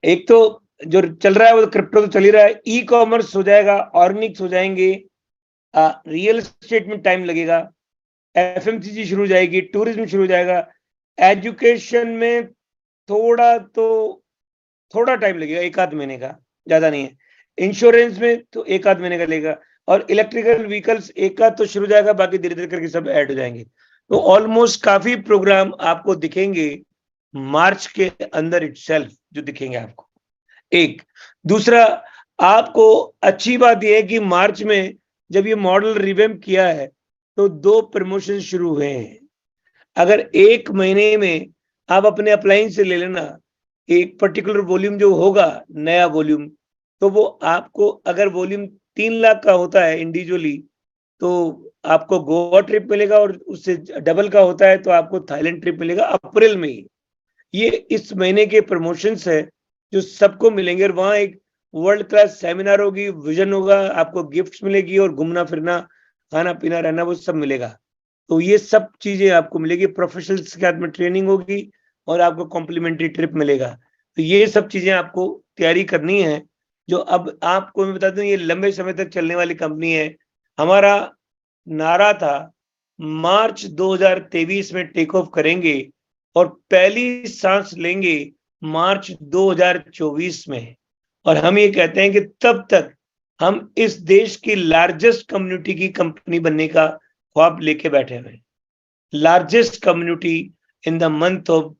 एक तो जो चल रहा है वो क्रिप्टो तो चल ही रहा है, ई कॉमर्स हो जाएगा, ऑर्गेनिक्स हो जाएंगे, रियल एस्टेट में टाइम लगेगा, एफएमसीजी शुरू हो जाएगी, टूरिज्म शुरू हो जाएगा, एजुकेशन में थोड़ा तो थोड़ा टाइम लगेगा, एक आध महीने का, ज्यादा नहीं है। इंश्योरेंस में तो एक आध महीने का लगेगा, और इलेक्ट्रिकल व्हीकल्स एक आध तो शुरू हो जाएगा, बाकी धीरे धीरे करके सब ऐड हो जाएंगे। तो ऑलमोस्ट काफी प्रोग्राम आपको दिखेंगे मार्च के अंदर इटसेल्फ, जो दिखेंगे आपको। एक दूसरा, आपको अच्छी बात यह है कि मार्च में जब ये मॉडल रिवैम्प किया है तो 2 प्रमोशन शुरू हुए हैं। अगर 1 महीने में आप अपने अप्लायंस से ले लेना, एक पर्टिकुलर वॉल्यूम जो होगा, नया वॉल्यूम, तो वो आपको, अगर वॉल्यूम 3 लाख का होता है इंडिविजुअली, तो आपको गोवा ट्रिप मिलेगा, और उससे डबल का होता है तो आपको थाईलैंड ट्रिप मिलेगा अप्रैल में ही। ये इस महीने के प्रमोशंस है जो सबको मिलेंगे, और वहां एक वर्ल्ड क्लास सेमिनार होगी, विजन होगा, आपको गिफ्ट्स मिलेगी, और घूमना फिरना, खाना पीना रहना, वो सब मिलेगा। तो ये सब चीजें आपको मिलेगी, प्रोफेशनल्स के हाथ में ट्रेनिंग होगी, और आपको कॉम्प्लीमेंट्री ट्रिप मिलेगा। तो ये सब चीजें आपको तैयारी करनी है। जो अब आपको मैं बता दूं, ये लंबे समय तक चलने वाली कंपनी है। हमारा नारा था मार्च 2023 में टेक ऑफ करेंगे, और पहली सांस लेंगे मार्च 2024 में। और हम ये कहते हैं कि तब तक हम इस देश की लार्जेस्ट कम्युनिटी की कंपनी बनने का ख्वाब लेके बैठे हुए हैं। Largest community in the month of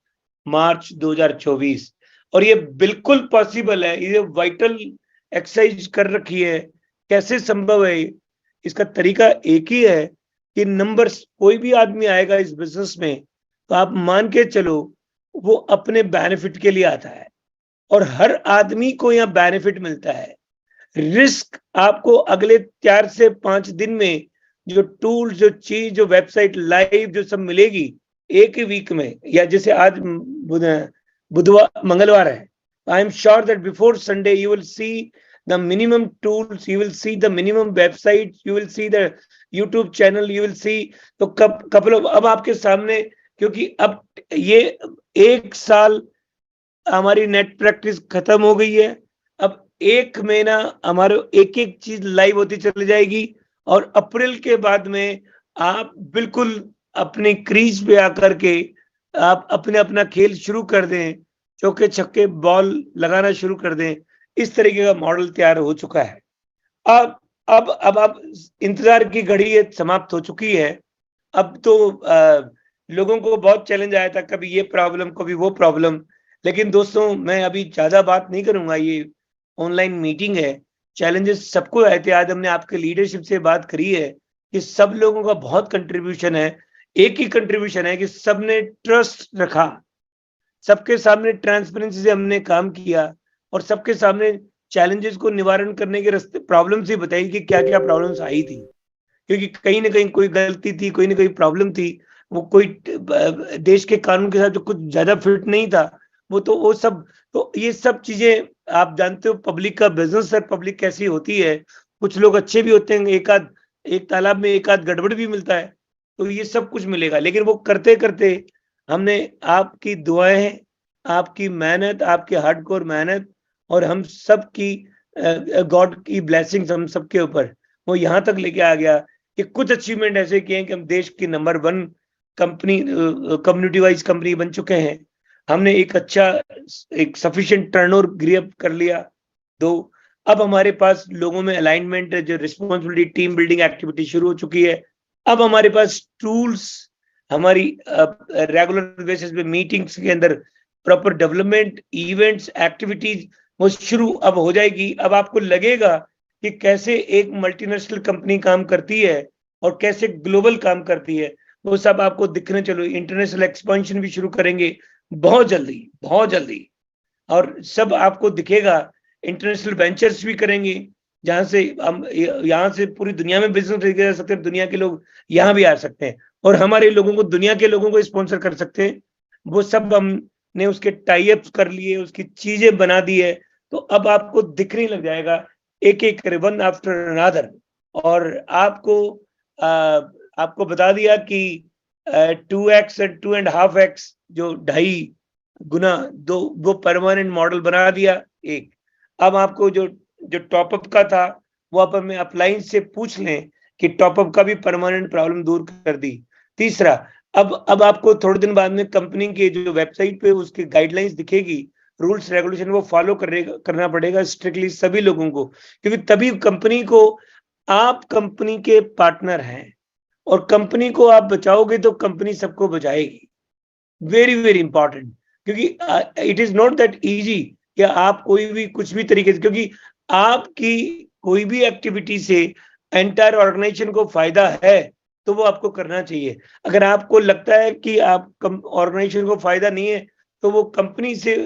March 2024। और ये बिल्कुल पॉसिबल है, ये वाइटल एक्सरसाइज कर रखी है। कैसे संभव है? इसका तरीका एक ही है कि नंबर्स, कोई भी आदमी आएगा इस बिजनेस में तो आप मान के चलो वो अपने बेनिफिट के लिए आता है, और हर आदमी को यहाँ बेनिफिट मिलता है। रिस्क आपको अगले 4 से 5 दिन में, जो टूल, जो चीज, जो वेबसाइट लाइव जो सब मिलेगी एक ही वीक में, या जैसे आज बुधवार मंगलवार है, I am sure that before Sunday you will see the minimum tools, you will see the minimum websites, you will see the YouTube channel, you will see। तो कपल अब आपके सामने, क्योंकि अब ये 1 साल हमारी नेट प्रैक्टिस खत्म हो गई है। अब 1 महीना हमारे एक एक चीज लाइव होती चली जाएगी, और अप्रैल के बाद में आप बिल्कुल अपनी क्रीज पे आकर के आप अपने अपना खेल शुरू कर दें, चौके छक्के बॉल लगाना शुरू कर दें। इस तरीके का मॉडल तैयार हो चुका है। अब अब इंतजार की घड़ी ये समाप्त हो चुकी है। अब तो लोगों को बहुत चैलेंज आया था, कभी ये प्रॉब्लम, कभी वो प्रॉब्लम। लेकिन दोस्तों, मैं अभी ज्यादा बात नहीं करूंगा, ये ऑनलाइन मीटिंग है। चैलेंजेस सबको आए थे, आज हमने आपके लीडरशिप से बात करी है कि सब लोगों का बहुत कंट्रीब्यूशन है। एक ही कंट्रीब्यूशन है कि सबने ट्रस्ट रखा, सबके सामने ट्रांसपेरेंसी से हमने काम किया, और सबके सामने चैलेंजेस को निवारण करने के रास्ते, प्रॉब्लम्स ही बताई कि क्या क्या प्रॉब्लम्स आई थी। क्योंकि कहीं ना कहीं कोई गलती थी, कोई ना कोई प्रॉब्लम थी, वो कोई देश के कानून के साथ जो कुछ ज्यादा फिट नहीं था, वो सब। तो ये सब चीजें आप जानते हो, पब्लिक का बिजनेस है, पब्लिक कैसी होती है। कुछ लोग अच्छे भी होते हैं, एक तालाब में एक आध गड़बड़ भी मिलता है। तो ये सब कुछ मिलेगा, लेकिन वो करते करते हमने, आपकी दुआएं, आपकी मेहनत, आपकी हार्डकोर मेहनत, और हम सब की गॉड की ब्लेसिंग्स हम सबके ऊपर, वो यहाँ तक लेके आ गया कि कुछ अचीवमेंट ऐसे किए हैं कि हम देश की number 1 company, community wise company बन चुके हैं। हमने एक अच्छा, एक सफिशिएंट टर्नओवर ग्रीप कर लिया। 2, अब हमारे पास लोगों में अलाइनमेंट है, जो रिस्पॉन्सिबिलिटी, टीम बिल्डिंग एक्टिविटी शुरू हो चुकी है। अब हमारे पास टूल्स, हमारी रेगुलर बेसिस पे मीटिंग्स के अंदर प्रॉपर डेवलपमेंट, इवेंट्स, एक्टिविटीज वो शुरू अब हो जाएगी। अब आपको लगेगा कि कैसे एक मल्टीनेशनल कंपनी काम करती है और कैसे ग्लोबल काम करती है, वो सब आपको दिखने चलो। इंटरनेशनल एक्सपेंशन भी शुरू करेंगे बहुत जल्दी, बहुत जल्दी, और सब आपको दिखेगा। इंटरनेशनल वेंचर्स भी करेंगे, जहां से हम यहाँ से पूरी दुनिया में बिजनेस लेके जा सकते हैं, दुनिया के लोग यहाँ भी आ सकते हैं, और हमारे लोगों को, दुनिया के लोगों को स्पॉन्सर कर सकते हैं। वो सब हमने उसके टाई अप्स कर लिए, उसकी चीजें बना दी है। तो अब आपको दिखने लग जाएगा एक एक करे, वन आफ्टर अनदर। और आपको आपको बता दिया कि 2x और 2.5x, जो 2.5 गुना दो, वो परमानेंट मॉडल बना दिया एक। अब आपको जो जो टॉपअप का था वो आप हमें अप्लायंस से पूछ लें कि टॉपअप का भी परमानेंट प्रॉब्लम दूर कर दी। तीसरा, अब आपको थोड़े दिन बाद में कंपनी के जो वेबसाइट पे उसकी गाइडलाइंस दिखेगी, रूल्स रेगुलेशन वो फॉलो करना पड़ेगा स्ट्रिक्टली सभी लोगों को, क्योंकि तभी कंपनी को, आप कंपनी के पार्टनर हैं और कंपनी को आप बचाओगे तो कंपनी सबको बचाएगी। वेरी वेरी इंपॉर्टेंट, क्योंकि it is not that easy कि आप कोई भी कुछ भी तरीके से, क्योंकि आपकी कोई भी एक्टिविटी से एंटायर ऑर्गेनाइजेशन को फायदा है तो वो आपको करना चाहिए। अगर आपको लगता है कि आप ऑर्गेनाइजेशन को फायदा नहीं है तो वो कंपनी से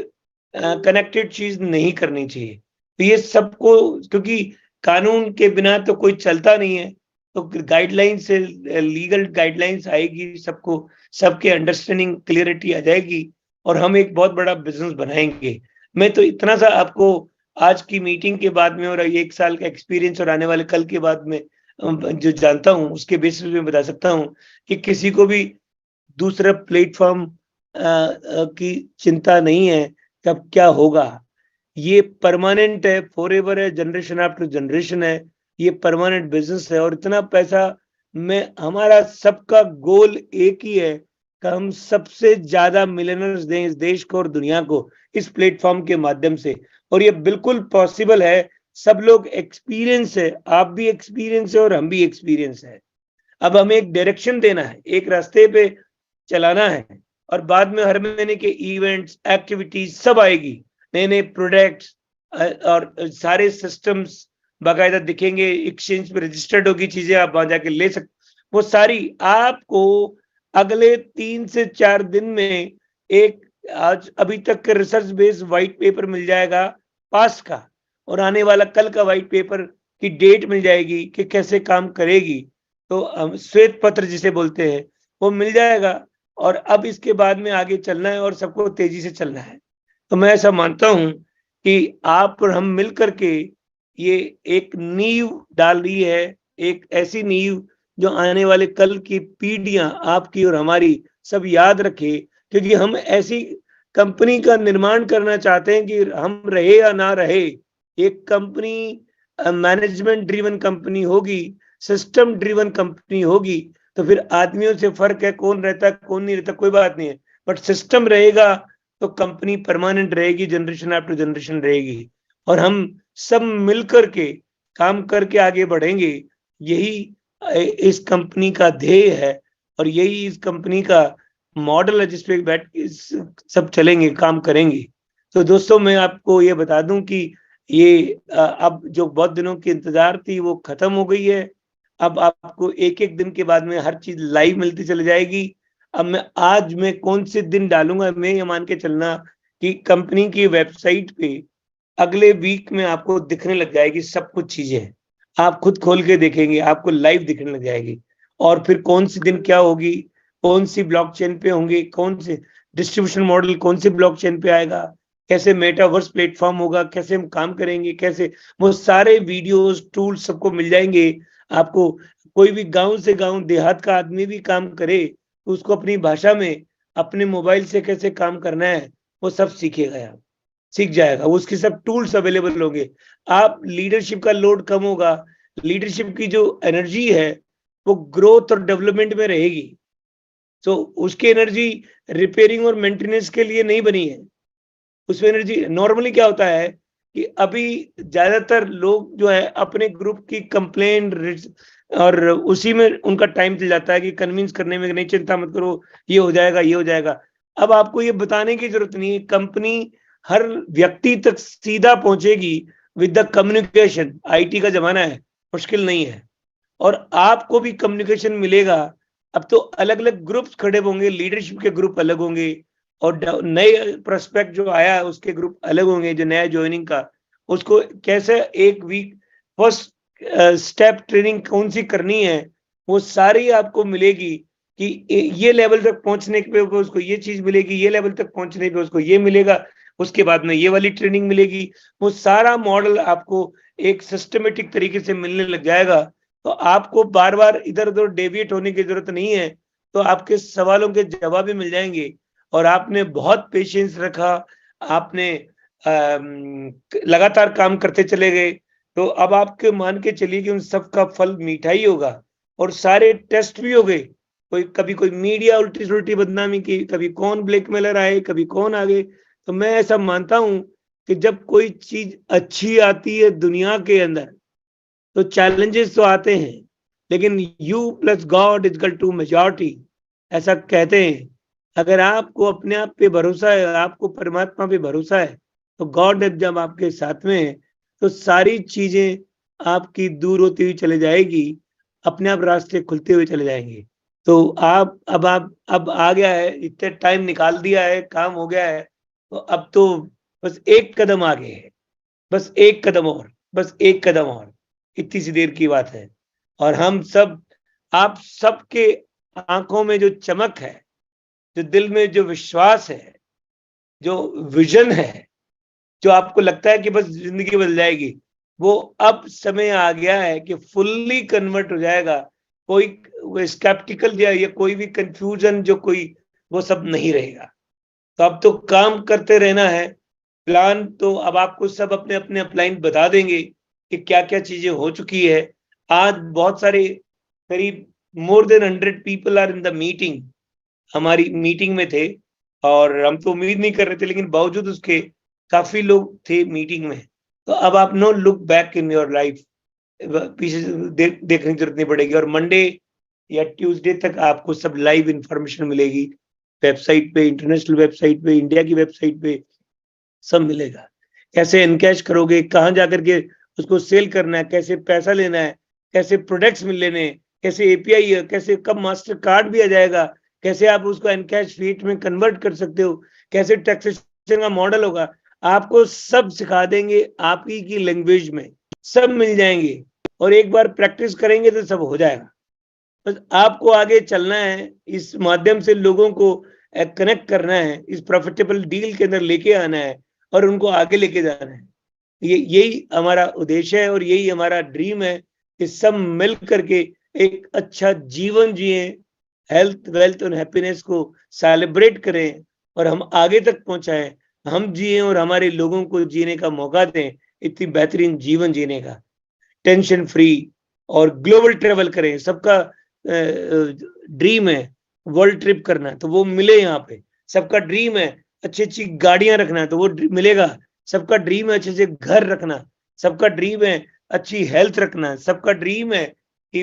कनेक्टेड चीज नहीं करनी चाहिए। तो ये सबको, क्योंकि कानून के बिना तो कोई चलता नहीं है, तो गाइडलाइन से, लीगल गाइडलाइंस आएगी, सबको सबके अंडरस्टैंडिंग क्लियरिटी आ जाएगी और हम एक बहुत बड़ा बिजनेस बनाएंगे। मैं तो इतना सा आपको आज की मीटिंग के बाद में और 1 साल का एक्सपीरियंस और आने वाले कल के बाद में जो जानता हूँ उसके बेसिस पे बता सकता हूँ कि किसी को भी दूसरा प्लेटफॉर्म की चिंता नहीं है कब क्या होगा। ये परमानेंट है, फॉरएवर है, जनरेशन आफ्टर जनरेशन है, ये परमानेंट बिजनेस है और इतना पैसा में हमारा सबका गोल एक ही है कि हम सबसे ज्यादा मिलियनर्स दें इस देश को और दुनिया को इस प्लेटफॉर्म के माध्यम से। और ये बिल्कुल पॉसिबल है, सब लोग एक्सपीरियंस है, आप भी एक्सपीरियंस है और हम भी एक्सपीरियंस है। अब हमें एक डायरेक्शन देना है, एक रास्ते पे चलाना है और बाद में हर महीने के इवेंट्स, एक्टिविटीज सब आएगी, नए नए प्रोडक्ट्स और सारे सिस्टम्स बाकायदा दिखेंगे, एक्सचेंज पे रजिस्टर्ड होगी चीजें, आप वहां जाके ले सकते। वो सारी आपको अगले 3 से 4 दिन में एक, आज अभी तक के रिसर्च बेस्ड व्हाइट पेपर मिल जाएगा पास का, और आने वाला कल का व्हाइट पेपर की डेट मिल जाएगी कि कैसे काम करेगी। तो श्वेत पत्र जिसे बोलते हैं वो मिल जाएगा और अब इसके बाद में आगे चलना है और सबको तेजी से चलना है। तो मैं ऐसा मानता हूं कि आप और हम मिल करके ये एक नींव डाल रही है, एक ऐसी नींव जो आने वाले कल की पीढ़ियां आपकी और हमारी सब याद रखे, क्योंकि हम ऐसी कंपनी का निर्माण करना चाहते हैं कि हम रहे या ना रहे, एक कंपनी मैनेजमेंट ड्रिवन कंपनी होगी, सिस्टम ड्रिवन कंपनी होगी। तो फिर आदमियों से फर्क है, कौन रहता है कौन नहीं रहता कोई बात नहीं है, बट सिस्टम रहेगा तो कंपनी परमानेंट रहेगी, जनरेशन आफ्टर जनरेशन रहेगी और हम सब मिलकर के काम करके आगे बढ़ेंगे। यही इस कंपनी का ध्येय है और यही इस कंपनी का मॉडल है जिसपे बैठ के सब चलेंगे, काम करेंगे। तो दोस्तों मैं आपको ये बता दूं कि ये अब जो बहुत दिनों की इंतजार थी वो खत्म हो गई है। अब आपको एक एक दिन के बाद में हर चीज लाइव मिलती चली जाएगी। अब मैं कौन से दिन डालूंगा, मैं ये मान के चलना कि कंपनी की वेबसाइट पे अगले वीक में आपको दिखने लग जाएगी सब कुछ चीजें, आप खुद खोल के देखेंगे, आपको लाइव दिखने लग जाएगी। और फिर कौन सी दिन क्या होगी, कौन सी ब्लॉकचेन पे होंगे, कौन से डिस्ट्रीब्यूशन मॉडल कौन सी ब्लॉकचेन पे आएगा, कैसे मेटावर्स प्लेटफॉर्म होगा, कैसे हम काम करेंगे, कैसे वो सारे वीडियोस टूल्स सबको मिल जाएंगे आपको। कोई भी गांव से गांव देहात का आदमी भी काम करे तो उसको अपनी भाषा में अपने मोबाइल से कैसे काम करना है वो सब सीखेगा, यार सीख जाएगा, उसके सब टूल्स अवेलेबल होंगे। आप लीडरशिप का लोड कम होगा, लीडरशिप की जो एनर्जी है वो ग्रोथ और डेवलपमेंट में रहेगी। तो उसकी एनर्जी रिपेयरिंग और मेंटेनेंस के लिए नहीं बनी है। उसमें एनर्जी नॉर्मली क्या होता है कि अभी ज्यादातर लोग जो है अपने ग्रुप की कंप्लेन और उसी में उनका टाइम चल जाता है कि कन्विंस करने में, नहीं चिंता मत करो ये हो जाएगा ये हो जाएगा। अब आपको ये बताने की जरूरत नहीं है, कंपनी हर व्यक्ति तक सीधा पहुंचेगी विद द कम्युनिकेशन। आईटी का जमाना है, मुश्किल नहीं है और आपको भी कम्युनिकेशन मिलेगा। अब तो अलग अलग ग्रुप्स खड़े होंगे, लीडरशिप के ग्रुप अलग होंगे और नए प्रोस्पेक्ट जो आया है उसके ग्रुप अलग होंगे, जो नया ज्वाइनिंग का उसको कैसे एक वीक फर्स्ट स्टेप ट्रेनिंग कौन सी करनी है वो सारी आपको मिलेगी कि ये लेवल तक पहुंचने पे उसको ये चीज मिलेगी, ये लेवल तक पहुंचने पे उसको ये मिलेगा, उसके बाद में ये वाली ट्रेनिंग मिलेगी। वो सारा मॉडल आपको एक सिस्टमेटिक तरीके से मिलने लग जाएगा। तो आपको बार बार इधर उधर डेविएट होने की जरूरत नहीं है, तो आपके सवालों के जवाब भी मिल जाएंगे और आपने बहुत पेशेंस रखा, आपने लगातार काम करते चले गए, तो अब आपके मान के चलिए कि उन सब का फल मीठा ही होगा। और सारे टेस्ट भी हो गए, कभी कोई मीडिया उल्टी सुल्टी बदनामी की, कभी कौन ब्लैकमेलर आए, कभी कौन आ गए। तो मैं ऐसा मानता हूं कि जब कोई चीज अच्छी आती है दुनिया के अंदर, तो चैलेंजेस तो आते हैं, लेकिन you plus God is equal to majority, ऐसा कहते हैं। अगर आपको अपने आप पे भरोसा है, आपको परमात्मा पे भरोसा है, तो गॉड जब आपके साथ में है, तो सारी चीजें आपकी दूर होती हुई चले जाएगी, अपने आप रास्ते खुलते हुए चले जाएंगे। तो आप अब आ गया है, इतने टाइम निकाल दिया है, काम हो गया है, तो अब तो बस एक कदम आगे है, बस एक कदम और, बस एक कदम और, इतनी सी देर की बात है। और हम सब, आप सबके आंखों में जो चमक है, जो दिल में जो विश्वास है, जो विजन है, जो आपको लगता है कि बस जिंदगी बदल जाएगी, वो अब समय आ गया है कि फुल्ली कन्वर्ट हो जाएगा। कोई स्केप्टिकल या कोई भी कंफ्यूजन जो कोई, वो सब नहीं रहेगा। तो अब तो काम करते रहना है। प्लान तो अब आपको सब अपने अपने अपलाइन बता देंगे कि क्या क्या चीजें हो चुकी है। आज बहुत सारे, करीब more than 100 people are in the meeting, हमारी मीटिंग में थे। और हम तो उम्मीद नहीं कर रहे थे, लेकिन बावजूद उसके काफी लोग थे मीटिंग में। तो अब आप no look back in your life, पीछे देखने की जरूरत नहीं पड़ेगी। और मंडे या ट्यूसडे तक आपको सब लाइव इंफॉर्मेशन मिलेगी, वेबसाइट पे, इंटरनेशनल वेबसाइट पे, इंडिया की वेबसाइट पे, सब मिलेगा। कैसे एनकैश करोगे, कहाँ जाकर के उसको सेल करना है, कैसे पैसा लेना है, कैसे प्रोडक्ट्स मिल लेने, कैसे एपीआई है, कैसे कब मास्टर कार्ड भी आ जाएगा, कैसे आप उसको एनकैश फीट में कन्वर्ट कर सकते हो, कैसे टैक्सेशन का मॉडल होगा, आपको सब सिखा देंगे। आप ही की लैंग्वेज में सब मिल जाएंगे, और एक बार प्रैक्टिस करेंगे तो सब हो जाएगा। बस आपको आगे चलना है, इस माध्यम से लोगों को कनेक्ट करना है, इस प्रॉफिटेबल डील के अंदर लेके आना है, और उनको आगे लेके जाना है। यही हमारा उद्देश्य है, और यही हमारा ड्रीम है कि सब मिल करके एक अच्छा जीवन जिए, हेल्थ, वेल्थ और हैप्पीनेस को सेलिब्रेट करें, और हम आगे तक पहुंचाएं, हम जिए और हमारे लोगों को जीने का मौका दें, इतनी बेहतरीन जीवन जीने का, टेंशन फ्री, और ग्लोबल ट्रेवल करें। सबका ड्रीम है वर्ल्ड ट्रिप करना है, तो वो मिले यहाँ पे। सबका ड्रीम है अच्छी अच्छी गाड़ियां रखना है, तो वो मिलेगा। सबका ड्रीम है अच्छे से घर रखना, सबका ड्रीम है अच्छी हेल्थ रखना, सबका ड्रीम है कि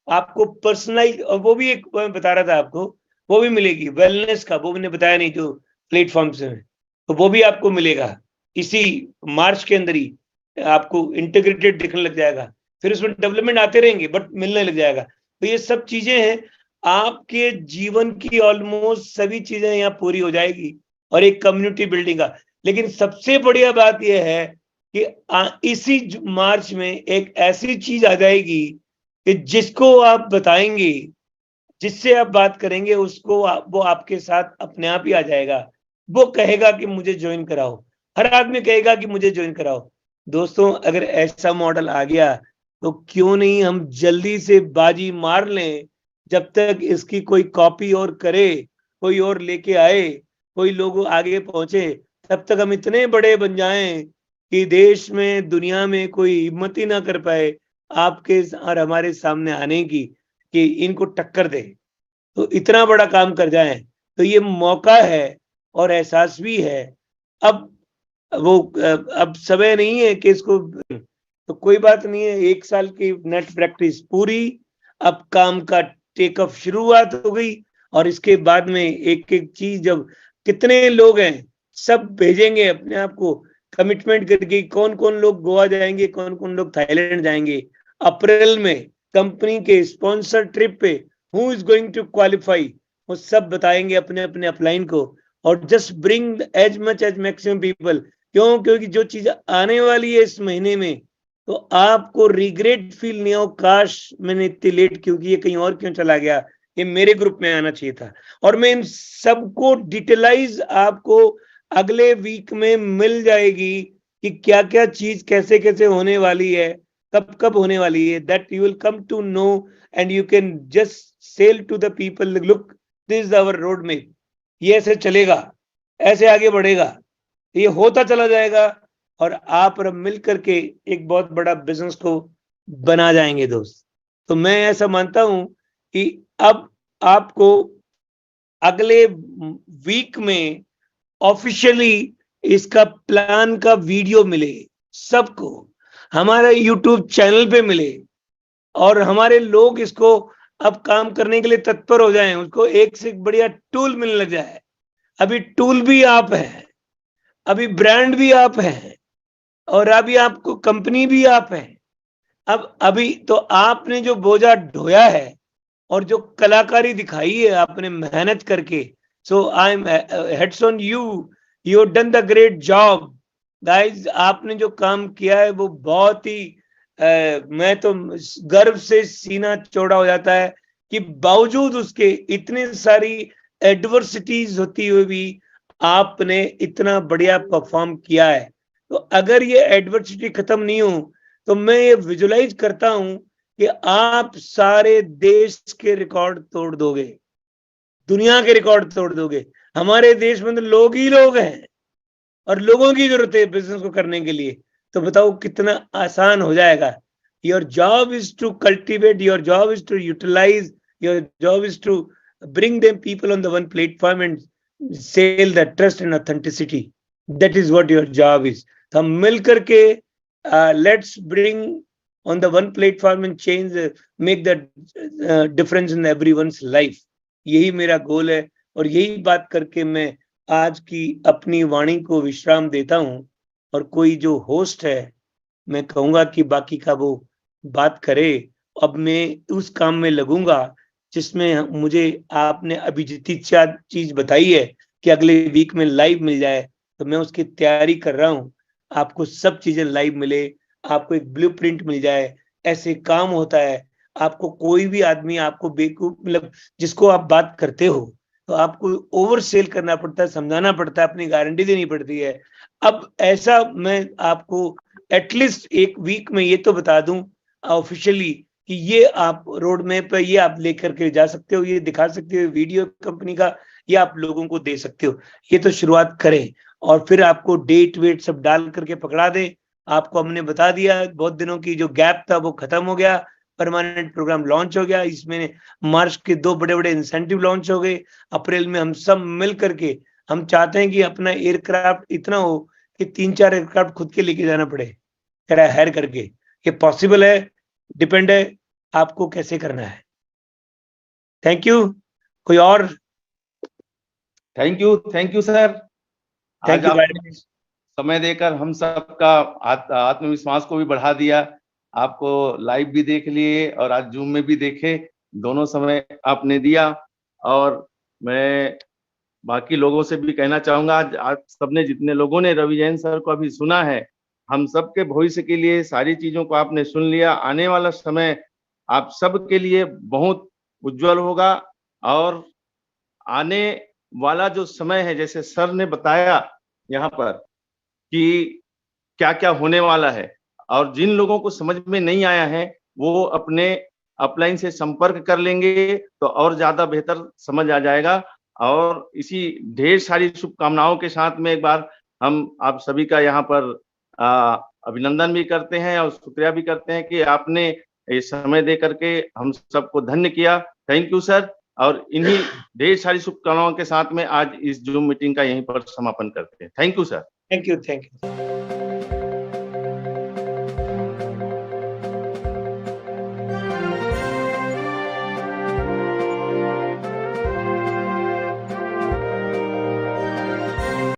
आपको पर्सनलाइज, और वो भी एक मैं बता रहा था आपको, वो भी मिलेगी वेलनेस का, वो मैंने बताया नहीं जो प्लेटफॉर्म से, तो वो भी आपको मिलेगा इसी मार्च के अंदर ही। आपको इंटीग्रेटेड दिखने लग जाएगा, फिर उसमें डेवलपमेंट आते रहेंगे, बट मिलने लग जाएगा। तो ये सब चीजें हैं, आपके जीवन की ऑलमोस्ट सभी चीजें यहाँ पूरी हो जाएगी, और एक कम्युनिटी बिल्डिंग का। लेकिन सबसे बढ़िया बात यह है कि इसी मार्च में एक ऐसी चीज आ जाएगी कि जिसको आप बताएंगे, जिससे आप बात करेंगे, उसको वो आपके साथ अपने आप ही आ जाएगा। वो कहेगा कि मुझे ज्वाइन कराओ, हर आदमी कहेगा कि मुझे ज्वाइन कराओ। दोस्तों, अगर ऐसा मॉडल आ गया, तो क्यों नहीं हम जल्दी से बाजी मार लें। जब तक इसकी कोई कॉपी और करे, कोई और लेके आए, कोई लोग आगे पहुंचे, तब तक हम इतने बड़े बन जाएं कि देश में, दुनिया में कोई हिम्मत ही ना कर पाए आपके और हमारे सामने आने की, कि इनको टक्कर दे। तो इतना बड़ा काम कर जाए, तो ये मौका है और एहसास भी है। अब वो अब समय नहीं है कि इसको, तो कोई बात नहीं है, 1 साल की नेट प्रैक्टिस पूरी, अब काम का टेक ऑफ शुरुआत हो गई। और इसके बाद में एक एक चीज, जब कितने लोग हैं, सब भेजेंगे अपने आप को कमिटमेंट करके, कौन कौन लोग गोवा जाएंगे, कौन कौन लोग थाईलैंड जाएंगे अप्रैल में, कंपनी के स्पॉन्सर ट्रिप पे, who is going to qualify, वो सब बताएंगे अपने अपने अपलाइन को। और just bring as much as maximum people. क्यों? क्योंकि जो चीज आने वाली है इस महीने में, तो आपको रिग्रेट फील नहीं हो, काश मैंने इतनी लेट क्यों की, ये कहीं और क्यों चला गया, ये मेरे ग्रुप में आना चाहिए था। और मैं इन सबको डिटेलाइज आपको अगले वीक में मिल जाएगी कि क्या क्या चीज कैसे कैसे होने वाली है, कब कब होने वाली है, that you will come to know, and you can just sell to the people, look, this is our road map. ये ऐसे चलेगा, ऐसे आगे बढ़ेगा, ये होता चला जाएगा और आप और हम मिल करके एक बहुत बड़ा बिजनेस को बना जाएंगे दोस्त। तो मैं ऐसा मानता हूं कि अब आपको अगले वीक में ऑफिशियली इसका प्लान का वीडियो मिले सबको, हमारे यूट्यूब चैनल पे मिले और हमारे लोग इसको अब काम करने के लिए तत्पर हो जाएं, उसको एक से एक बढ़िया टूल मिलने लग जाए। अभी टूल भी आप है, अभी ब्रांड भी आप है और अभी आपको कंपनी भी आप है। अब अभी तो आपने जो बोझा ढोया है और जो कलाकारी दिखाई है आपने मेहनत करके, so I am heads on you, you done the great job guys. आपने जो काम किया है वो बहुत ही मैं तो गर्व से सीना चौड़ा हो जाता है कि बावजूद उसके इतने सारी एडवर्सिटीज होती हुई भी आपने इतना बढ़िया परफॉर्म किया है। तो अगर ये एडवर्सिटी खत्म नहीं हो तो मैं ये विजुलाइज करता हूं कि आप सारे देश के रिकॉर्ड तोड़ दोगे, दुनिया के रिकॉर्ड तोड़ दोगे। हमारे देश में तो लोग ही लोग हैं और लोगों की जरूरत है बिजनेस को करने के लिए। तो बताओ कितना आसान हो जाएगा। Your job is to cultivate, your job is to utilize, your job is to bring them people on the one platform and sell the trust and authenticity. That is what your job is. तो हम मिल करके let's bring on the one platform and change, make the difference in everyone's life. यही मेरा गोल है और यही बात करके मैं आज की अपनी वाणी को विश्राम देता हूं। और कोई जो होस्ट है मैं कहूंगा कि बाकी का वो बात करे। अब मैं उस काम में लगूंगा जिसमें मुझे आपने अभी जितनी चीज बताई है कि अगले वीक में लाइव मिल जाए, तो मैं उसकी तैयारी कर रहा हूं। आपको सब चीजें लाइव मिले, आपको एक ब्लूप्रिंट मिल जाए, ऐसे काम होता है। आपको कोई भी आदमी आपको बेवकूफ मतलब जिसको आप बात करते हो तो आपको ओवर सेल करना पड़ता है, समझाना पड़ता है, अपनी गारंटी देनी पड़ती है। अब ऐसा मैं आपको एटलीस्ट एक वीक में ये तो बता दूं ऑफिशियली कि ये आप रोड मैप पे ये आप लेकर के जा सकते हो, ये दिखा सकते हो वीडियो कंपनी का, ये आप लोगों को दे सकते हो। ये तो शुरुआत करें और फिर आपको डेट वेट सब डाल करके पकड़ा दे। आपको हमने बता दिया, बहुत दिनों की जो गैप था वो खत्म हो गया, परमानेंट प्रोग्राम लॉन्च हो गया। इसमें मार्च के 2 बड़े-बड़े इंसेंटिव लॉन्च हो गए। अप्रैल में हम सब मिल करके हम चाहते हैं कि अपना एयरक्राफ्ट इतना हो कि 3-4 एयरक्राफ्ट खुद के लेके जाना पड़े, किराया हायर करके। ये पॉसिबल है, डिपेंड है आपको कैसे करना है। Thank you. कोई और? Thank you sir. आज आपने समय देकर हम सबका आत्मविश्वास को भी बढ़ा दिया। आपको लाइव भी देख लिए और आज जूम में भी देखे, दोनों समय आपने दिया। और मैं बाकी लोगों से भी कहना चाहूंगा, आज सबने जितने लोगों ने रवि जैन सर को अभी सुना है, हम सबके भविष्य के लिए सारी चीजों को आपने सुन लिया। आने वाला समय आप सबके लिए बहुत उज्जवल होगा और आने वाला जो समय है, जैसे सर ने बताया यहाँ पर कि क्या क्या होने वाला है, और जिन लोगों को समझ में नहीं आया है वो अपने अपलाइन से संपर्क कर लेंगे तो और ज्यादा बेहतर समझ आ जाएगा। और इसी ढेर सारी शुभकामनाओं के साथ में एक बार हम आप सभी का यहाँ पर अभिनंदन भी करते हैं और शुक्रिया भी करते हैं कि आपने ये समय दे करके हम सबको धन्य किया। Thank you sir. और इन्हीं ढेर सारी शुभकामनाओं के साथ में आज इस जूम मीटिंग का यहीं पर समापन करते हैं। Thank you sir. Thank you.